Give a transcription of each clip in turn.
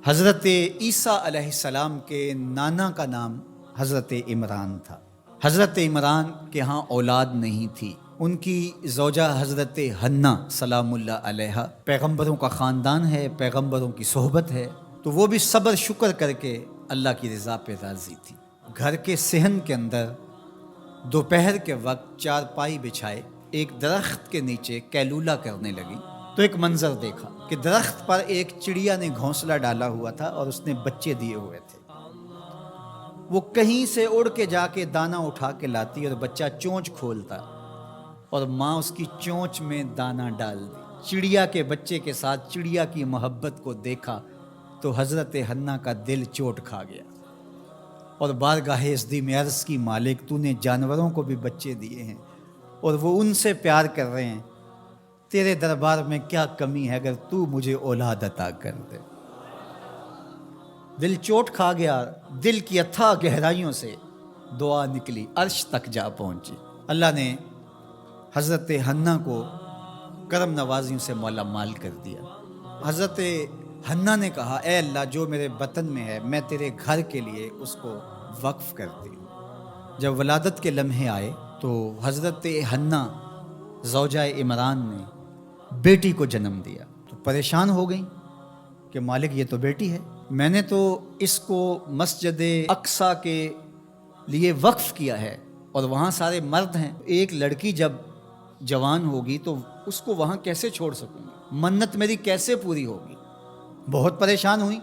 حضرت عیسیٰ علیہ السلام کے نانا کا نام حضرت عمران تھا۔ حضرت عمران کے ہاں اولاد نہیں تھی، ان کی زوجہ حضرت حنہ سلام اللہ علیہا، پیغمبروں کا خاندان ہے، پیغمبروں کی صحبت ہے، تو وہ بھی صبر شکر کر کے اللہ کی رضا پہ راضی تھی۔ گھر کے صحن کے اندر دوپہر کے وقت چارپائی بچھائے ایک درخت کے نیچے قیلولہ کرنے لگی تو ایک منظر دیکھا کہ درخت پر ایک چڑیا نے گھونسلہ ڈالا ہوا تھا اور اس نے بچے دیے ہوئے تھے۔ وہ کہیں سے اڑ کے جا کے دانہ اٹھا کے لاتی اور بچہ چونچ کھولتا اور ماں اس کی چونچ میں دانہ ڈال دی۔ چڑیا کے بچے کے ساتھ چڑیا کی محبت کو دیکھا تو حضرت حنہ کا دل چوٹ کھا گیا اور بارگاہ ازدی میں عرض کی، مالک تو نے جانوروں کو بھی بچے دیے ہیں اور وہ ان سے پیار کر رہے ہیں، تیرے دربار میں کیا کمی ہے اگر تو مجھے اولاد عطا کر دے۔ دل چوٹ کھا گیا، دل کی اتھاہ گہرائیوں سے دعا نکلی، عرش تک جا پہنچی۔ اللہ نے حضرت حنہ کو کرم نوازیوں سے مولا مال کر دیا۔ حضرت حنہ نے کہا، اے اللہ جو میرے بطن میں ہے میں تیرے گھر کے لیے اس کو وقف کرتی ہوں۔ جب ولادت کے لمحے آئے تو حضرت حنہ زوجہ عمران نے بیٹی کو جنم دیا تو پریشان ہو گئیں کہ مالک یہ تو بیٹی ہے، میں نے تو اس کو مسجد اقصیٰ کے لیے وقف کیا ہے اور وہاں سارے مرد ہیں، ایک لڑکی جب جوان ہوگی تو اس کو وہاں کیسے چھوڑ سکوں گی، منت میری کیسے پوری ہوگی۔ بہت پریشان ہوئی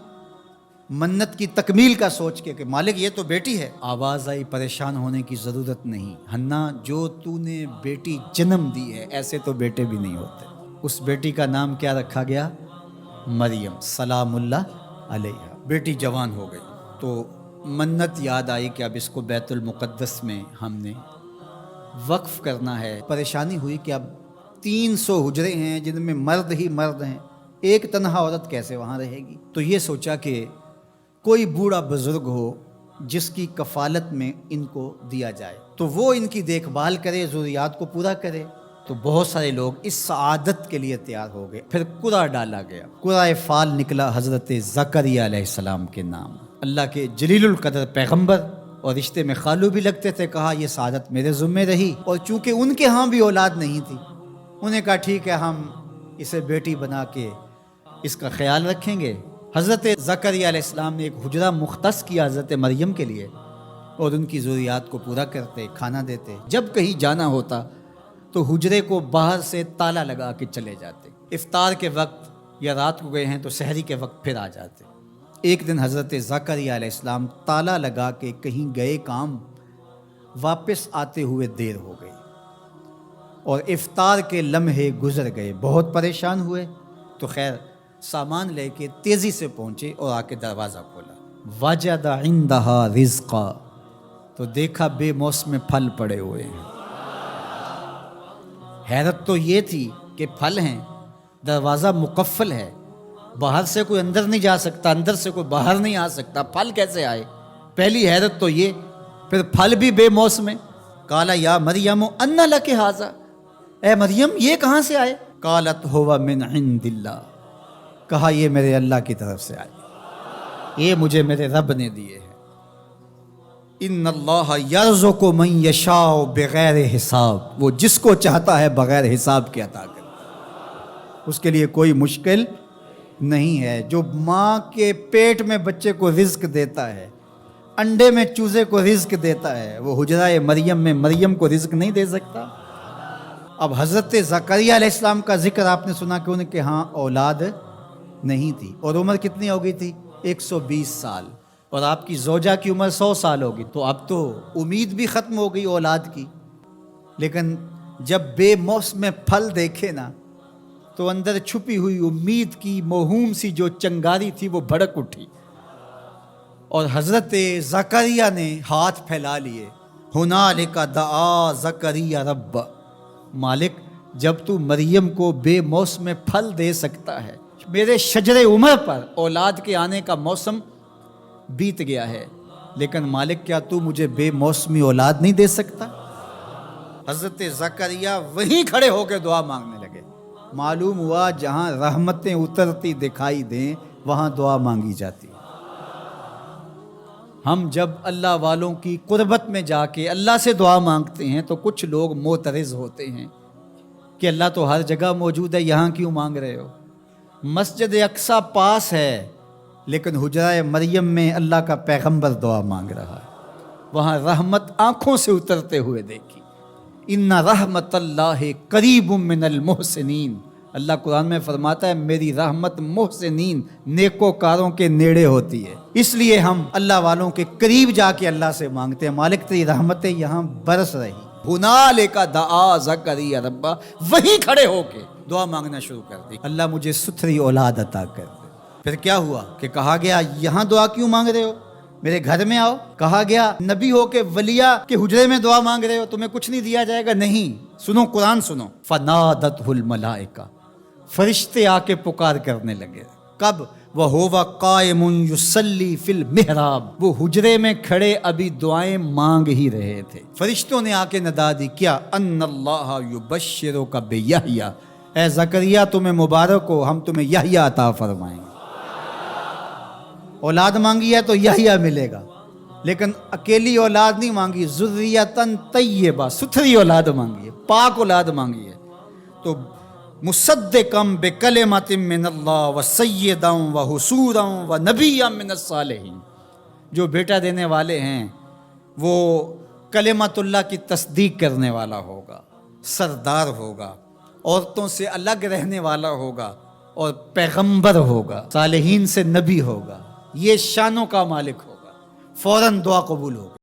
منت کی تکمیل کا سوچ کے کہ مالک یہ تو بیٹی ہے۔ آواز آئی، پریشان ہونے کی ضرورت نہیں حنہ، جو تو نے بیٹی جنم دی ہے ایسے تو بیٹے بھی نہیں ہوتے۔ اس بیٹی کا نام کیا رکھا گیا؟ مریم سلام اللہ علیہا۔ بیٹی جوان ہو گئی تو منت یاد آئی کہ اب اس کو بیت المقدس میں ہم نے وقف کرنا ہے۔ پریشانی ہوئی کہ اب 300 حجرے ہیں جن میں مرد ہی مرد ہیں، ایک تنہا عورت کیسے وہاں رہے گی۔ تو یہ سوچا کہ کوئی بوڑھا بزرگ ہو جس کی کفالت میں ان کو دیا جائے تو وہ ان کی دیکھ بھال کرے، ضروریات کو پورا کرے۔ تو بہت سارے لوگ اس سعادت کے لیے تیار ہو گئے۔ پھر قرعہ ڈالا گیا، قرعہ فال نکلا حضرت زکریا علیہ السلام کے نام۔ اللہ کے جلیل القدر پیغمبر اور رشتے میں خالو بھی لگتے تھے، کہا یہ سعادت میرے ذمہ رہی، اور چونکہ ان کے ہاں بھی اولاد نہیں تھی انہیں کہا ٹھیک ہے ہم اسے بیٹی بنا کے اس کا خیال رکھیں گے۔ حضرت زکریا علیہ السلام نے ایک حجرہ مختص کیا حضرت مریم کے لیے اور ان کی ضروریات کو پورا کرتے، کھانا دیتے۔ جب کہیں جانا ہوتا تو حجرے کو باہر سے تالا لگا کے چلے جاتے، افطار کے وقت یا رات کو گئے ہیں تو سحری کے وقت پھر آ جاتے۔ ایک دن حضرت زکریا علیہ السلام تالا لگا کے کہیں گئے کام، واپس آتے ہوئے دیر ہو گئی اور افطار کے لمحے گزر گئے، بہت پریشان ہوئے تو خیر سامان لے کے تیزی سے پہنچے اور آ کے دروازہ کھولا، وجد عندہا رزقا، تو دیکھا بے موسم پھل پڑے ہوئے ہیں۔ حیرت تو یہ تھی کہ پھل ہیں، دروازہ مقفل ہے، باہر سے کوئی اندر نہیں جا سکتا، اندر سے کوئی باہر نہیں آ سکتا، پھل کیسے آئے؟ پہلی حیرت تو یہ، پھر پھل بھی بے موسم۔ قال یا مریم ان لک ھذا، اے مریم یہ کہاں سے آئے؟ قالت ھو من عند اللہ، کہا یہ میرے اللہ کی طرف سے آئے، یہ مجھے میرے رب نے دیے ہیں۔ ان اللہ یرزق من یشاء بغیر حساب، وہ جس کو چاہتا ہے بغیر حساب کے عطا کرتا ہے، اس کے لیے کوئی مشکل نہیں ہے۔ جو ماں کے پیٹ میں بچے کو رزق دیتا ہے، انڈے میں چوزے کو رزق دیتا ہے، وہ حجرہ مریم میں مریم کو رزق نہیں دے سکتا؟ اب حضرت زکریا علیہ السلام کا ذکر آپ نے سنا کہ ان کے ہاں اولاد نہیں تھی، اور عمر کتنی ہو گئی تھی؟ 120 سال، اور آپ کی زوجہ کی عمر 100 سال ہوگی، تو اب تو امید بھی ختم ہو گئی اولاد کی۔ لیکن جب بے موسم پھل دیکھے نا تو اندر چھپی ہوئی امید کی موہوم سی جو چنگاری تھی وہ بھڑک اٹھی، اور حضرت زکریا نے ہاتھ پھیلا لیے، ہنالک دعا زکریا رب، مالک جب تو مریم کو بے موسم پھل دے سکتا ہے، میرے شجر عمر پر اولاد کے آنے کا موسم بیت گیا ہے، لیکن مالک کیا تو مجھے بے موسمی اولاد نہیں دے سکتا؟ حضرت زکریا وہیں کھڑے ہو کے دعا مانگنے لگے۔ معلوم ہوا جہاں رحمتیں اترتی دکھائی دیں وہاں دعا مانگی جاتی ہے۔ ہم جب اللہ والوں کی قربت میں جا کے اللہ سے دعا مانگتے ہیں تو کچھ لوگ معترض ہوتے ہیں کہ اللہ تو ہر جگہ موجود ہے، یہاں کیوں مانگ رہے ہو؟ مسجد اقصی پاس ہے لیکن حجرہ مریم میں اللہ کا پیغمبر دعا مانگ رہا ہے، وہاں رحمت آنکھوں سے اترتے ہوئے دیکھی۔ ان رحمت اللہ قریب من المحسنین، اللہ قرآن میں فرماتا ہے میری رحمت محسنین نیکوکاروں کے نیڑے ہوتی ہے۔ اس لیے ہم اللہ والوں کے قریب جا کے اللہ سے مانگتے ہیں، مالک تیری رحمتیں یہاں برس رہی۔ ہنالک دعا زکریا ربا، وہیں کھڑے ہو کے دعا مانگنا شروع کر دی، اللہ مجھے ستھری اولاد عطا کر دے۔ پھر کیا ہوا کہ کہا گیا یہاں دعا کیوں مانگ رہے ہو، میرے گھر میں آؤ۔ کہا گیا نبی ہو کے ولیہ کے حجرے میں دعا مانگ رہے ہو، تمہیں کچھ نہیں دیا جائے گا؟ نہیں، سنو قرآن سنو۔ فنادتہ الملائکہ، فرشتے آ کے پکار کرنے لگے۔ کب؟ وَهُوَ قَائِمٌ يُصَلِّي فِي الْمِحْرَابِ، وہ حجرے میں کھڑے ابھی دعائیں مانگ ہی رہے تھے، فرشتوں نے آ کے ندا دی، کیا؟ ان اللہ یبشرک بیحییٰ، اے زکریا تمہیں مبارک ہو، ہم تمہیں یحییٰ عطا فرمائیں گے۔ اولاد مانگی ہے تو یحییٰ ملے گا، لیکن اکیلی اولاد نہیں مانگی، ذریۃً طیبہ، ستھری اولاد مانگی ہے، پاک اولاد مانگی ہے۔ تو مصدقاً بکلمۃ من اللہ وسیداً وحصوراً ونبیاً من الصالحین، جو بیٹا دینے والے ہیں وہ کلمت اللہ کی تصدیق کرنے والا ہوگا، سردار ہوگا، عورتوں سے الگ رہنے والا ہوگا، اور پیغمبر ہوگا، صالحین سے نبی ہوگا، یہ شانوں کا مالک ہوگا، فوراً دعا قبول ہوگا۔